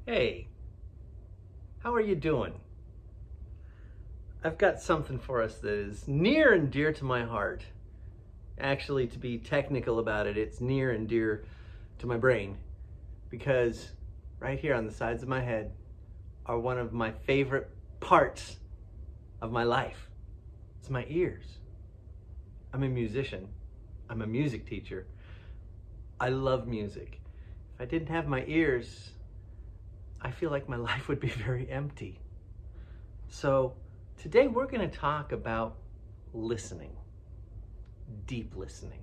Hey, how are you doing? I've got something for us that is near and dear to my heart. Actually, to be technical about it, it's near and dear to my brain because right here on the sides of my head are one of my favorite parts of my life. It's my ears. I'm a musician. I'm a music teacher. I love music. If I didn't have my ears, I feel like my life would be very empty. So today we're going to talk about listening, deep listening,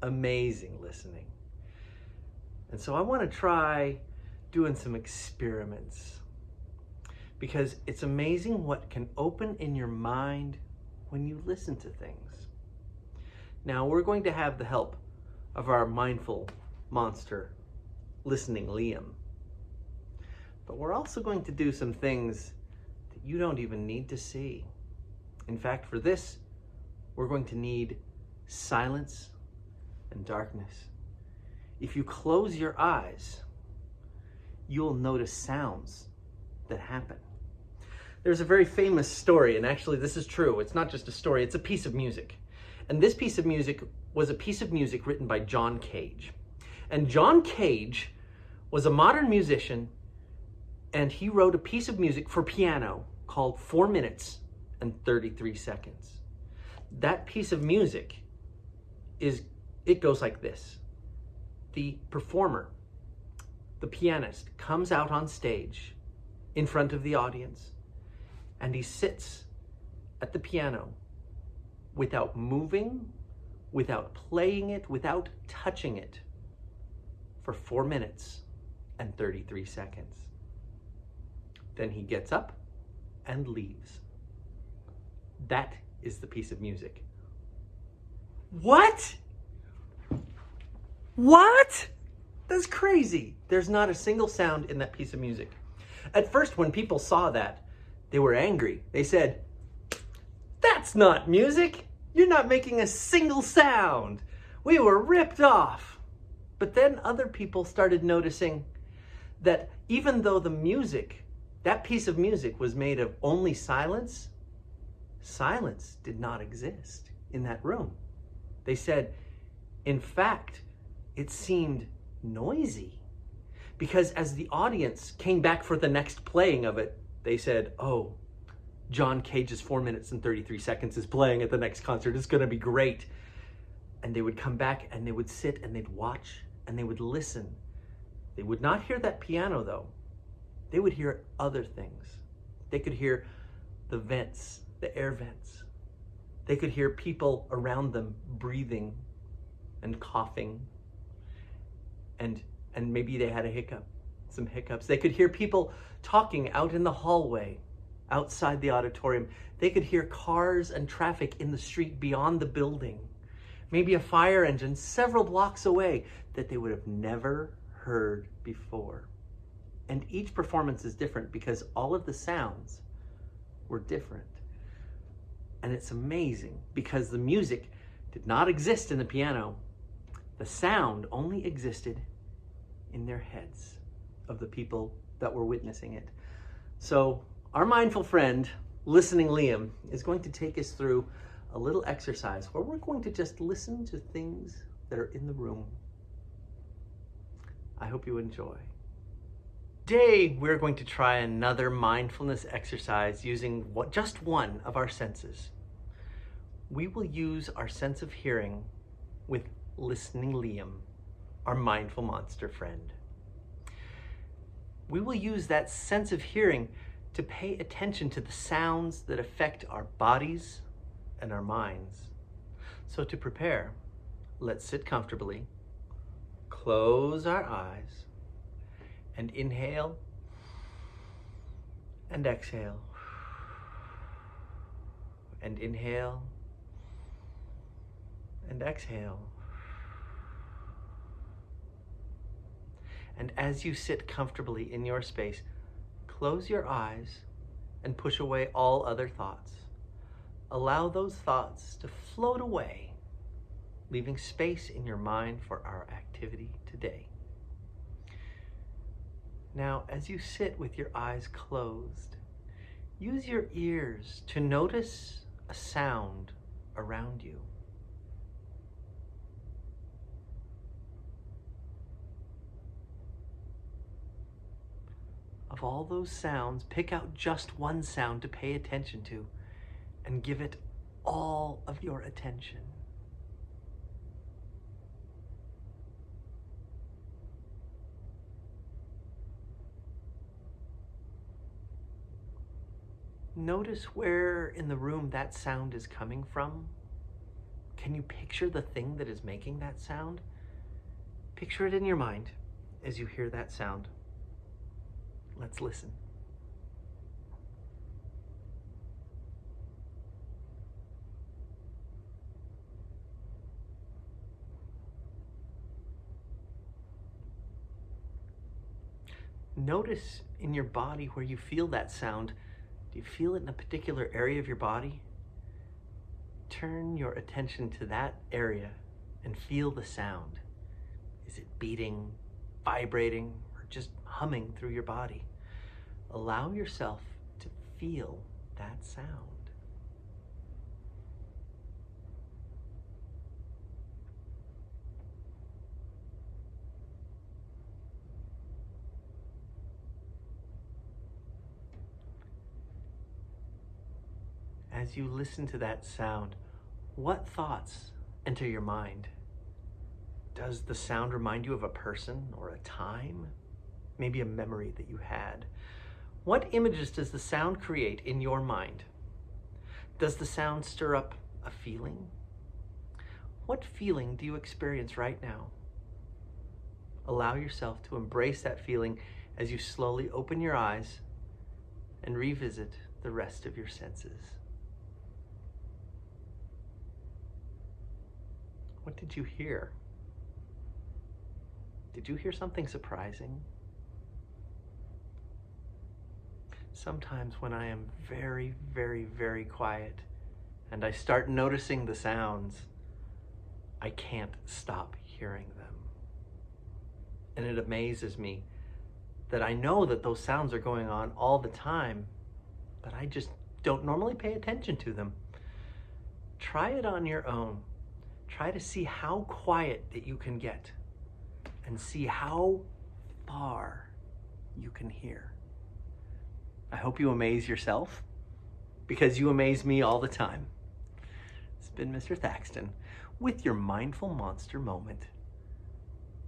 amazing listening. And so I want to try doing some experiments because it's amazing what can open in your mind when you listen to things. Now we're going to have the help of our mindful monster, listening Liam. But we're also going to do some things that you don't even need to see. In fact, for this, we're going to need silence and darkness. If you close your eyes, you'll notice sounds that happen. There's a very famous story, and actually this is true. It's not just a story, it's a piece of music. And this piece of music was a piece of music written by John Cage. And John Cage was a modern musician, and he wrote a piece of music for piano called 4 minutes and 33 seconds. That piece of music it goes like this. The performer, the pianist, comes out on stage in front of the audience, and he sits at the piano without moving, without playing it, without touching it for 4 minutes and 33 seconds. Then he gets up and leaves. That is the piece of music. What? What? That's crazy. There's not a single sound in that piece of music. At first, when people saw that, they were angry. They said, "That's not music. You're not making a single sound. We were ripped off." But then other people started noticing that even though the music, that piece of music, was made of only silence, silence did not exist in that room. They said, in fact, it seemed noisy. Because as the audience came back for the next playing of it, they said, "Oh, John Cage's 4 minutes and 33 seconds is playing at the next concert. It's going to be great." And they would come back and they would sit and they'd watch and they would listen. They would not hear that piano though. They would hear other things. They could hear the vents, the air vents. They could hear people around them breathing and coughing. And maybe they had a hiccup, some hiccups. They could hear people talking out in the hallway, outside the auditorium. They could hear cars and traffic in the street beyond the building. Maybe a fire engine several blocks away that they would have never heard before. And each performance is different because all of the sounds were different. And it's amazing because the music did not exist in the piano. The sound only existed in their heads of the people that were witnessing it. So our mindful friend, listening Liam, is going to take us through a little exercise where we're going to just listen to things that are in the room. I hope you enjoy. Today, we're going to try another mindfulness exercise using just one of our senses. We will use our sense of hearing with listening Liam, our mindful monster friend. We will use that sense of hearing to pay attention to the sounds that affect our bodies and our minds. So to prepare, let's sit comfortably, close our eyes, and inhale and exhale, and inhale and exhale. And as you sit comfortably in your space, close your eyes and push away all other thoughts. Allow those thoughts to float away, leaving space in your mind for our activity today. Now, as you sit with your eyes closed, use your ears to notice a sound around you. Of all those sounds, pick out just one sound to pay attention to and give it all of your attention. Notice where in the room that sound is coming from. Can you picture the thing that is making that sound? Picture it in your mind as you hear that sound. Let's listen. Notice in your body where you feel that sound. Do you feel it in a particular area of your body? Turn your attention to that area and feel the sound. Is it beating, vibrating, or just humming through your body? Allow yourself to feel that sound. As you listen to that sound, what thoughts enter your mind? Does the sound remind you of a person or a time? Maybe a memory that you had? What images does the sound create in your mind? Does the sound stir up a feeling? What feeling do you experience right now? Allow yourself to embrace that feeling as you slowly open your eyes and revisit the rest of your senses. What did you hear? Did you hear something surprising? Sometimes when I am very, very, very quiet and I start noticing the sounds, I can't stop hearing them. And it amazes me that I know that those sounds are going on all the time, but I just don't normally pay attention to them. Try it on your own. Try to see how quiet that you can get and see how far you can hear. I hope you amaze yourself because you amaze me all the time. It's been Mr. Thaxton with your Mindful Monster moment.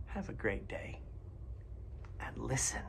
Have a great day and listen.